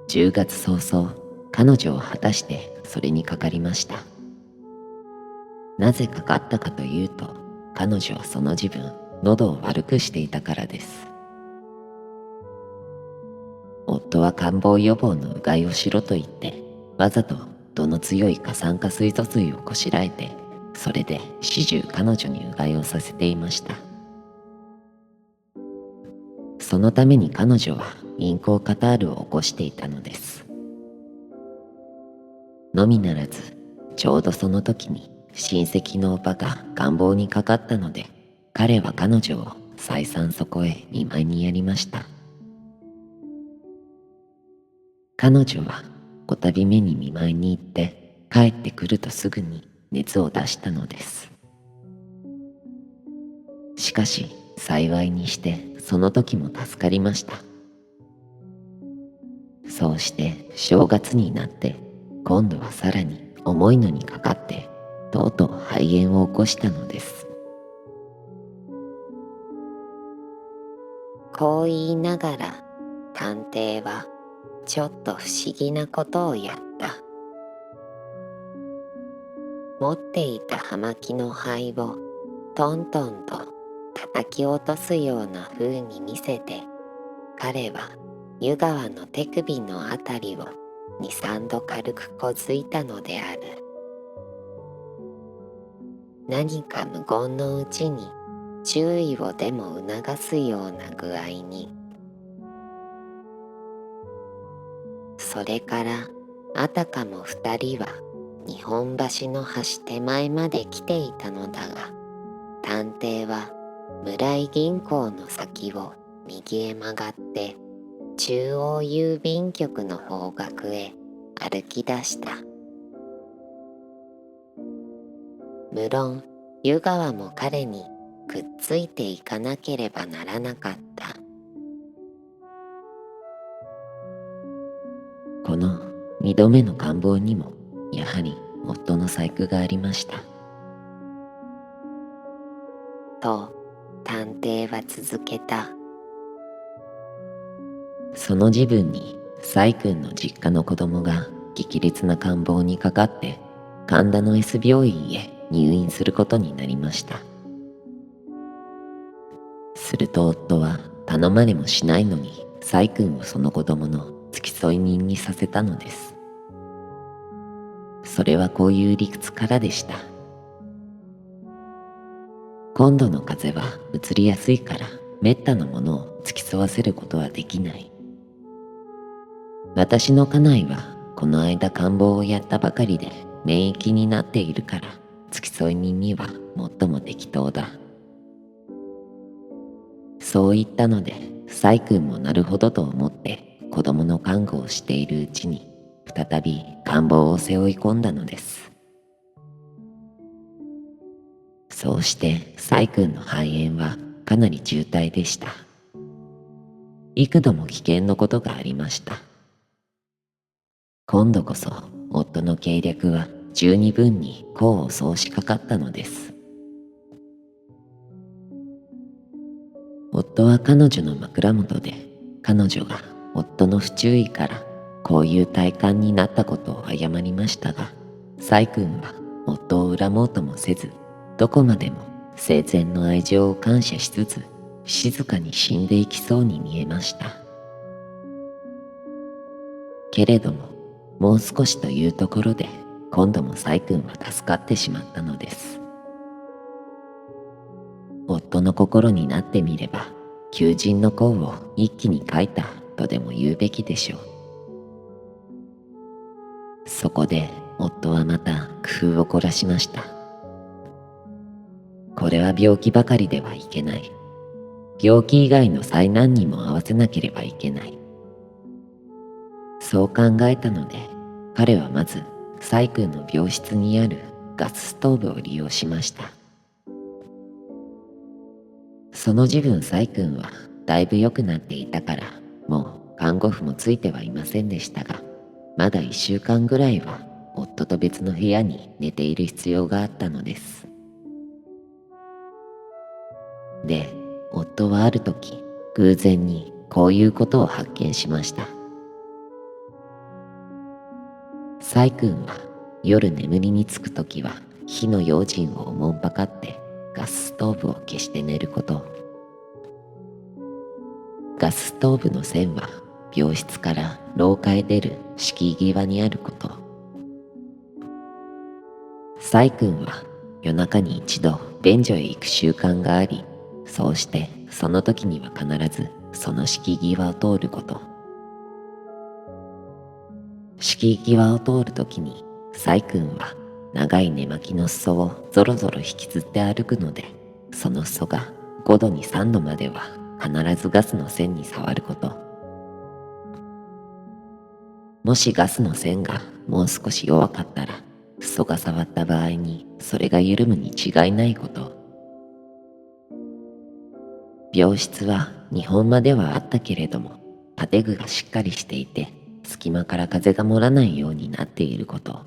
10月早々、彼女を果たしてそれにかかりました。なぜかかったかというと、彼女はその自分、喉を悪くしていたからです。夫は感冒予防のうがいをしろと言って、わざと度の強い過酸化水素水をこしらえて、それで始終彼女にうがいをさせていました。そのために彼女は咽喉カタールを起こしていたのです。のみならず、ちょうどその時に親戚のおばが願望にかかったので、彼は彼女を再三そこへ見舞いにやりました。彼女はこたび目に見舞いに行って帰ってくるとすぐに熱を出したのです。しかし幸いにしてその時も助かりました。そうして正月になって今度はさらに重いのにかかってとうとう肺炎を起こしたのです。こう言いながら探偵はちょっと不思議なことをやった。持っていた葉巻の灰をトントンと叩き落とすような風に見せて、彼は湯川の手首のあたりを2、3度軽くこづいたのである。何か無言のうちに注意をでも促すような具合に。それからあたかも2人は日本橋の橋手前まで来ていたのだが、探偵は村井銀行の先を右へ曲がって中央郵便局の方角へ歩き出した。無論湯川も彼にくっついていかなければならなかった。この2度目の願望にもやはり夫の細工がありました。と探偵は続けた。その自分に細君の実家の子供が激烈な感冒にかかって神田の S 病院へ入院することになりました。すると夫は頼まれもしないのに細君をその子供の付き添い人にさせたのです。それはこういう理屈からでした。今度の風邪はうつりやすいからめったなものを付き添わせることはできない。私の家内はこの間感冒をやったばかりで免疫になっているから付き添い人には最も適当だ。そう言ったので細君もなるほどと思って子供の看護をしているうちに再び感冒を背負い込んだのです。そうして細君の肺炎はかなり重体でした。幾度も危険のことがありました。今度こそ夫の計略は十二分に功を奏しかかったのです。夫は彼女の枕元で彼女が夫の不注意からこういう体感になったことを謝りましたが、細君は夫を恨もうともせず、どこまでも生前の愛情を感謝しつつ静かに死んでいきそうに見えました。けれどももう少しというところで今度も細君は助かってしまったのです。夫の心になってみれば求人の功を一気に書いたとでも言うべきでしょう。そこで夫はまた工夫を凝らしました。これは病気ばかりではいけない。病気以外の災難にも合わせなければいけない。そう考えたので彼はまず細君の病室にあるガスストーブを利用しました。その自分細君はだいぶ良くなっていたからもう看護婦もついてはいませんでしたが、まだ1週間ぐらいは夫と別の部屋に寝ている必要があったのです。で、夫はある時偶然にこういうことを発見しました。細君は夜眠りにつくときは火の用心をおもんぱかってガスストーブを消して寝ること。ガスストーブの線は病室から廊下へ出る敷居際にあること。サイ君は夜中に一度便所へ行く習慣があり、そうしてその時には必ずその敷居際を通ること。敷居際を通る時にサイ君は長い寝巻きの裾をぞろぞろ引きずって歩くので、その裾が5度に3度までは必ずガスの線に触ること。もしガスの線がもう少し弱かったら、裾が触った場合にそれが緩むに違いないこと。病室は2本間ではあったけれども、建具がしっかりしていて、隙間から風が漏らないようになっていること。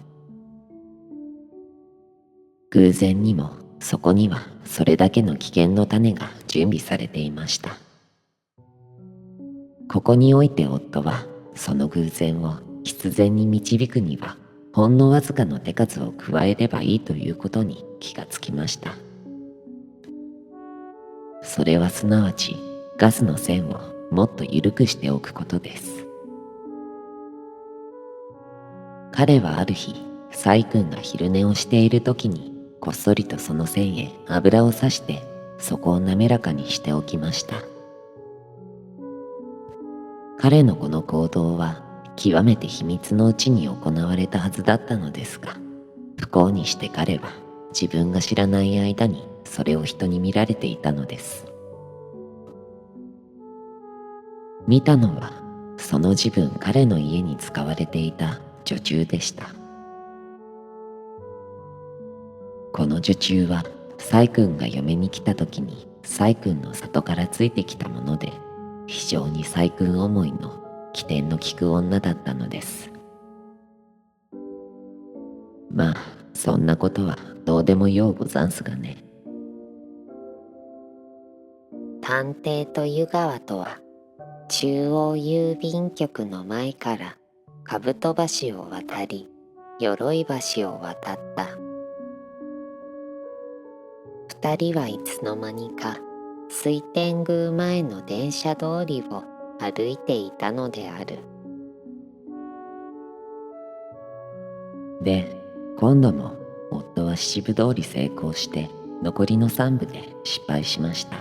偶然にもそこにはそれだけの危険の種が準備されていました。ここにおいて夫はその偶然を必然に導くにはほんのわずかの手数を加えればいいということに気がつきました。それはすなわちガスの線をもっと緩くしておくことです。彼はある日、サイ君が昼寝をしている時にこっそりとその線へ油をさしてそこを滑らかにしておきました。彼のこの行動は極めて秘密のうちに行われたはずだったのですが、不幸にして彼は自分が知らない間にそれを人に見られていたのです。見たのはその自分彼の家に使われていた女中でした。この女中はサイ君が嫁に来た時にサイ君の里からついてきたもので、非常にサイ君思いの機転の利く女だったのです。まあそんなことはどうでもようござんすがね。探偵と湯川とは中央郵便局の前から兜橋を渡り鎧橋を渡った。二人はいつの間にか水天宮前の電車通りを歩いていたのである。で、今度も夫は七分通り成功して残りの三部で失敗しました。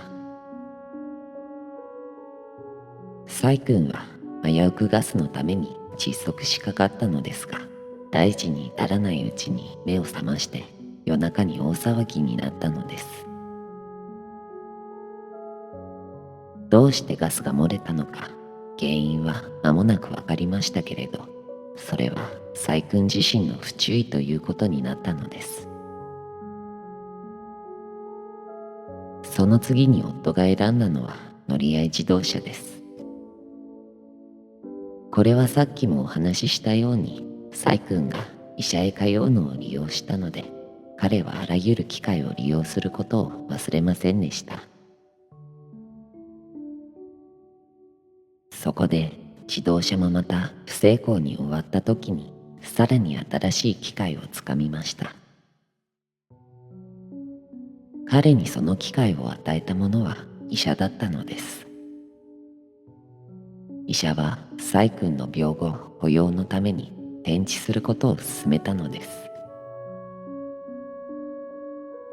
サイ君は危うくガスのために窒息しかかったのですが、大事に至らないうちに目を覚まして夜中に大騒ぎになったのです。どうしてガスが漏れたのか原因は間もなく分かりましたけれど、それはサイ君自身の不注意ということになったのです。その次に夫が選んだのは乗り合い自動車です。これはさっきもお話ししたように、サイ君が医者へ通うのを利用したので、彼はあらゆる機会を利用することを忘れませんでした。そこで自動車もまた不成功に終わった時に、さらに新しい機会をつかみました。彼にその機会を与えたものは医者だったのです。医者はサイ君の病後保養のために転地することを勧めたのです。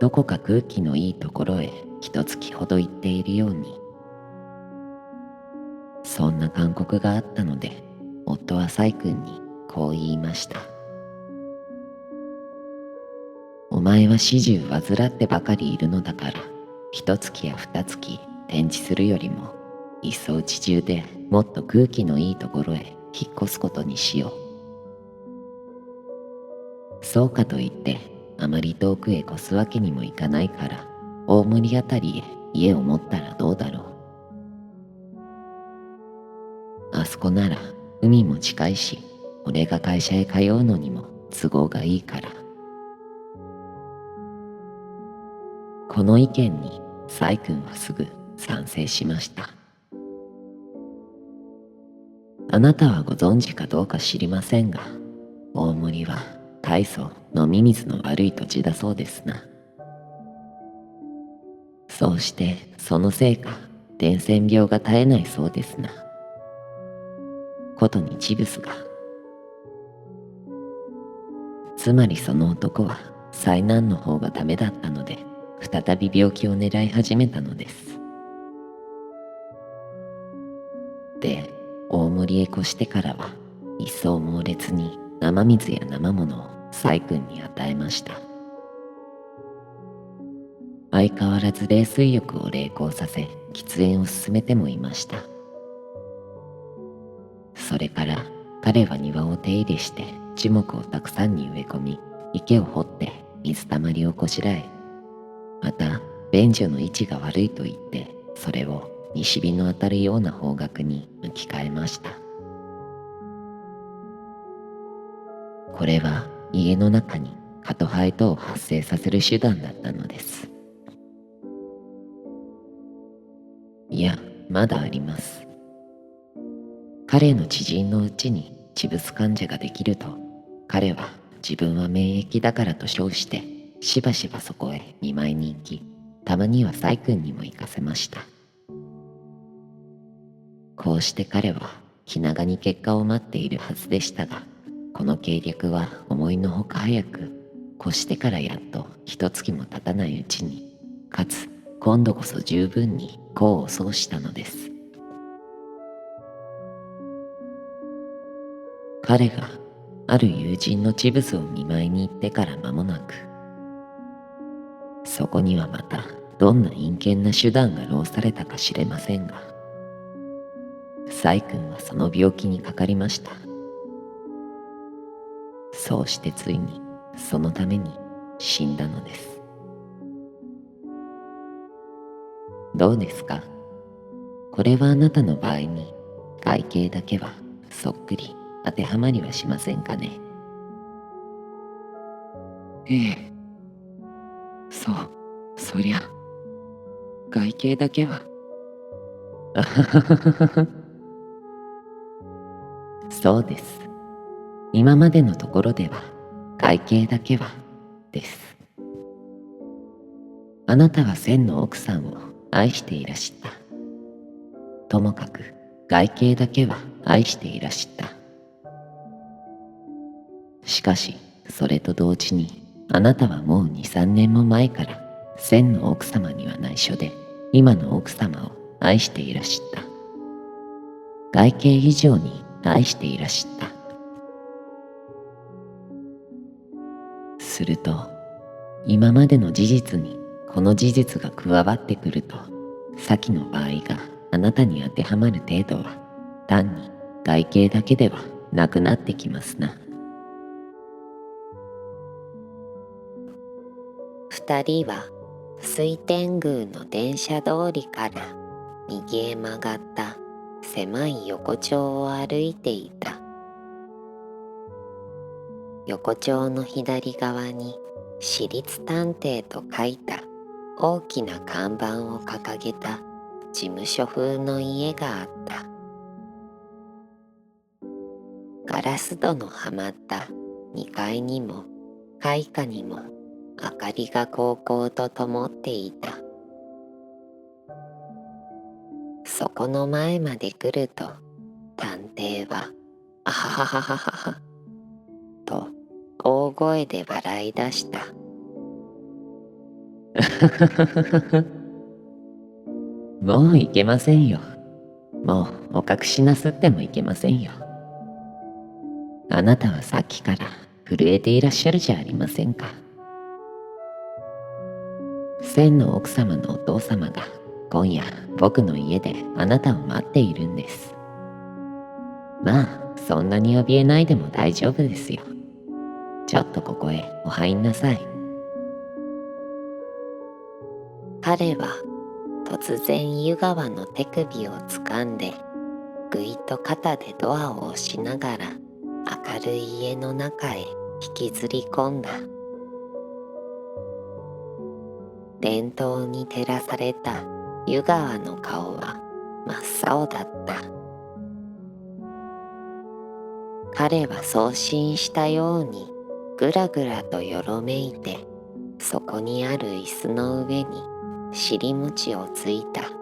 どこか空気のいいところへ一月ほど行っているように。そんな勧告があったので、夫はサイ君にこう言いました。お前は始終患ってばかりいるのだから、一月や二月転地するよりも、いっそうち中でもっと空気のいいところへ引っ越すことにしよう。そうかといってあまり遠くへ越すわけにもいかないから、大森あたりへ家を持ったらどうだろう。あそこなら海も近いし、俺が会社へ通うのにも都合がいいから。この意見にサイ君はすぐ賛成しました。あなたはご存知かどうか知りませんが、大森は大層飲み水の悪い土地だそうですな。そうしてそのせいか伝染病が絶えないそうですな。ことにチブスが。つまりその男は災難の方がダメだったので再び病気を狙い始めたのです。で、大森へ越してからは一層猛烈に生水や生ものを細君に与えました。相変わらず冷水浴を励行させ喫煙を進めてもいました。それから彼は庭を手入れして樹木をたくさんに植え込み、池を掘って水たまりをこしらえ、また便所の位置が悪いと言ってそれを西日の当たるような方角に向き変えました。これは家の中に蚊とハエとを発生させる手段だったのです。いや、まだあります。彼の知人のうちにチブス患者ができると、彼は自分は免疫だからと称してしばしばそこへ見舞いに行き、たまには細君にも行かせました。こうして彼は気長に結果を待っているはずでしたが、この計略は思いのほか早く、越してからやっと一月も経たないうちに、かつ今度こそ十分に功を奏したのです。彼がある友人のチブスを見舞いに行ってから間もなく、そこにはまたどんな陰険な手段が弄されたか知れませんが、細君はその病気にかかりました。そうしてついにそのために死んだのです。どうですか？これはあなたの場合に外形だけはそっくり当てはまりはしませんかね？ええ、そりゃ外形だけは。あはははは。そうです。今までのところでは外形だけはです。あなたは千の奥さんを愛していらした。ともかく外形だけは愛していらした。しかしそれと同時にあなたはもう2、3年も前から千の奥様には内緒で今の奥様を愛していらした。外形以上に愛していらした。すると今までの事実にこの事実が加わってくると、先の場合があなたに当てはまる程度は単に外形だけではなくなってきますな。二人は水天宮の電車通りから右へ曲がった狭い横丁を歩いていた。横丁の左側に私立探偵と書いた大きな看板を掲げた事務所風の家があった。ガラス戸のはまった2階にも階下にも明かりがこうこうと灯っていた。そこの前まで来ると探偵は「あはははははは」と大声で笑い出した。もういけませんよ。もうお隠しなすってもいけませんよ。あなたはさっきから震えていらっしゃるじゃありませんか。千の奥様のお父様が今夜僕の家であなたを待っているんです。まあそんなに怯えないでも大丈夫ですよ。ちょっとここへお入んなさい。彼は突然湯川の手首をつかんでぐいと肩でドアを押しながら明るい家の中へ引きずり込んだ。電灯に照らされた湯川の顔は真っ青だった。彼は送信したようにぐらぐらとよろめいてそこにある椅子の上に尻餅をついた。